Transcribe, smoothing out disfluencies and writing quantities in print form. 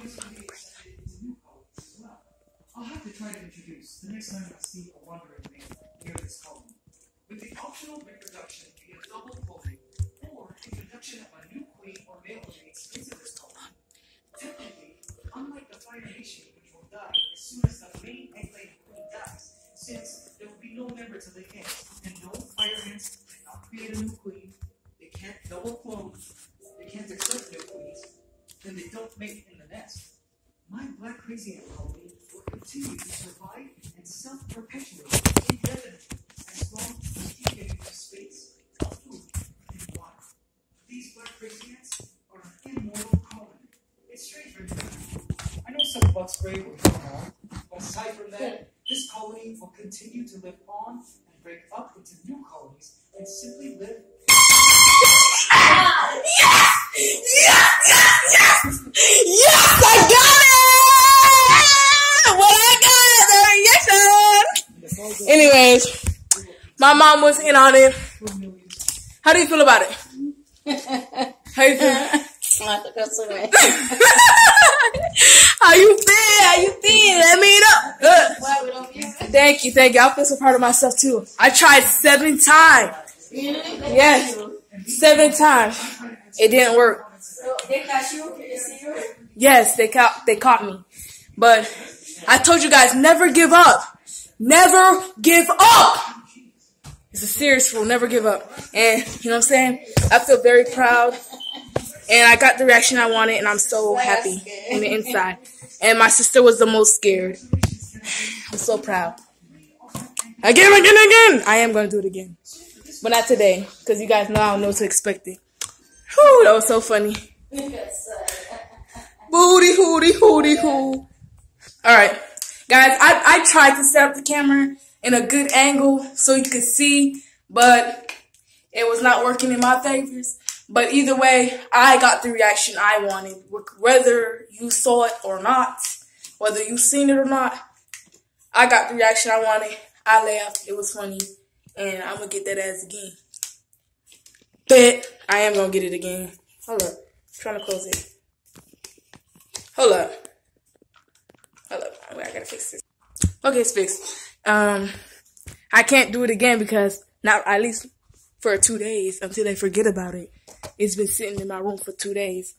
colonies can be extended into new colonies as well. I'll have to try to introduce the next time I see a wandering male near this colony. With the optional reproduction via double cloning, or introduction of a new queen or male mates into this colony. Technically, unlike the Fire Nation, which will die as soon as the main egg-laying queen dies, since there will be no member to lay eggs, and no Fire Ants cannot create a new queen, they can't double clone, they can't accept new queens, then they don't mate in the nest. My black crazy ant colony will continue to survive and self-perpetuate indefinitely as long as we keep getting enough space, food, and water. These black crazy ants are an immortal colony. It's strange for me. I know some bug spray will come on, but aside from that, this colony will continue to live on and break up into new colonies and simply live. Yes! Yes! Yes! Yes! Yes! I got it! What I got! The reaction! Anyways, my mom was in on it. How do you feel about it? How you feel? How you feel? How you feel? Let me know. Good. Thank you. Thank you. I feel so proud of myself too. I tried 7 times. Yes. 7 times. It didn't work. They caught you? Yes, they caught me. But I told you guys, never give up. Never give up. It's a serious rule. Never give up. And you know what I'm saying? I feel very proud. And I got the reaction I wanted, and I'm so happy in the inside. And my sister was the most scared. I'm so proud. Again. I am going to do it again. But not today, because you guys know I don't know what to expect it. Whew, that was so funny. Booty, hooty, hooty, hoo. Alright, guys, I tried to set up the camera in a good angle so you could see, but it was not working in my favors. But either way, I got the reaction I wanted. Whether you saw it or not, whether you seen it or not, I got the reaction I wanted. I laughed. It was funny. And I'm going to get that ass again. Bet I am going to get it again. Hold up. I'm trying to close it. Hold up. Wait, I got to fix this. Okay, it's fixed. I can't do it again because not at least for 2 days until they forget about it. It's been sitting in my room for 2 days.